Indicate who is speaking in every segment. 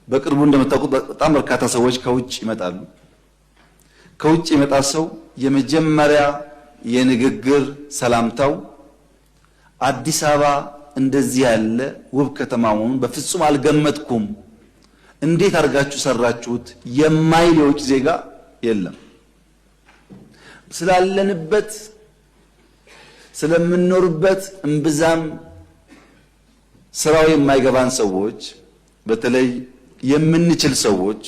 Speaker 1: በቅርቡ እንደምታውቁት በጣም በርካታ ሰዎች ከውጭ ይመጣሉ። ከውጭ የመጣ ሰው የመጀመሪያ የንግግር ሰላምታው አዲስ አበባ እንደዚህ ያለ ውብ ከተማ መሆኑን በፍጹም አልገመትኩም፣ እንዴት አድርጋችሁ ሰራችሁት የማይል የውጭ ዜጋ የለም። ስላለንበት ስለምንኖርበት እምብዛም ስራው የማይገባን ሰዎች በተለይ የምንችል ሰዎች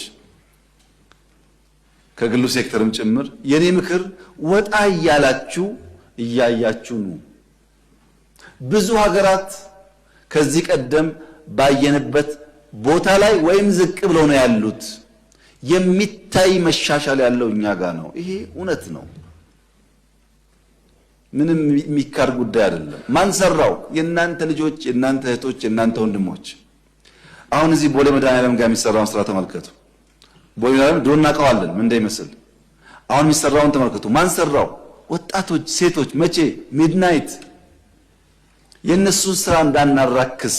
Speaker 1: ከግሉ ሴክተርም ጭምር የኔ ምክር ወጣ እያላችሁ እያያችሁ ነው። ብዙ ሀገራት ከዚህ ቀደም ባየንበት ቦታ ላይ ወይም ዝቅ ብለው ነው ያሉት። የሚታይ መሻሻል ያለው እኛ ጋር ነው። ይሄ እውነት ነው። ምንም የሚካድ ጉዳይ አይደለም። ማን ሰራው? የእናንተ ልጆች፣ የእናንተ እህቶች፣ የእናንተ ወንድሞች። አሁን እዚህ ቦሌ መድኃኒዓለም ጋር የሚሰራውን ስራ ተመልከቱ። ቦሌ መድኃኒዓለም ድሮ እናውቀዋለን ምን እንደሚመስል። አሁን የሚሰራውን ተመልከቱ። ማን ሰራው? ወጣቶች፣ ሴቶች። መቼ? ሚድናይት። የእነሱን ስራ እንዳናራክስ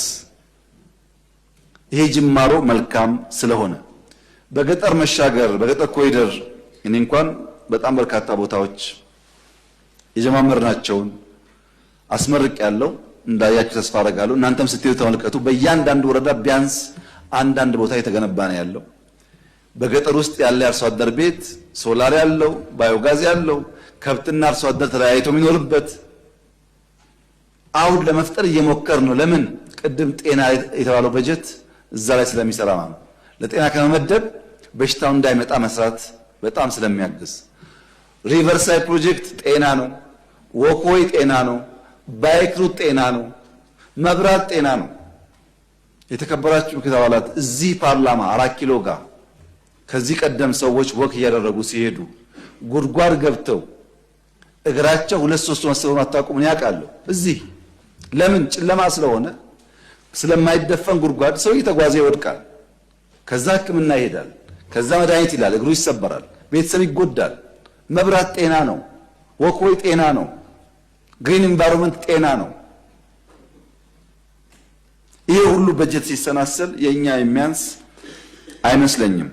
Speaker 1: ይሄ ጅማሮ መልካም ስለሆነ በገጠር መሻገር፣ በገጠር ኮሪደር እኔ እንኳን በጣም በርካታ ቦታዎች የጀማመርናቸውን አስመርቅ ያለው እንዳያችሁ ተስፋ አደርጋለሁ። እናንተም ስትሄዱ ተመልከቱ። በእያንዳንዱ ወረዳ ቢያንስ አንዳንድ ቦታ የተገነባ ነው ያለው። በገጠር ውስጥ ያለ አርሶ አደር ቤት ሶላር ያለው፣ ባዮጋዝ ያለው፣ ከብትና አርሶ አደር ተለያይቶ የሚኖርበት አሁን ለመፍጠር እየሞከር ነው። ለምን? ቅድም ጤና የተባለው በጀት እዛ ላይ ስለሚሰራ ማለት ነው። ለጤና ከመመደብ በሽታው እንዳይመጣ መስራት በጣም ስለሚያግዝ ሪቨርሳይ ፕሮጀክት ጤና ነው። ወኮይ ጤና ነው። ባይክሩት ጤና ነው። መብራት ጤና ነው። የተከበራችሁ ምክር አባላት እዚህ ፓርላማ 4 ኪሎ ጋር ከዚህ ቀደም ሰዎች ወክ እያደረጉ ሲሄዱ ጉድጓድ ገብተው እግራቸው 2-3 መስለው አታውቁም። ምን ያውቃለሁ እዚህ ለምን? ጨለማ ስለሆነ ስለማይደፈን ጉድጓድ ሰው እየተጓዘ ይወድቃል። ከዛ ሕክምና ይሄዳል። ከዛ መድኃኒት ይላል፣ እግሩ ይሰበራል፣ ቤተሰብ ይጎዳል። መብራት ጤና ነው። ወክወይ ጤና ነው። ግሪን ኢንቫይሮንመንት ጤና ነው። ይሄ ሁሉ በጀት ሲሰናሰል የኛ የሚያንስ አይመስለኝም።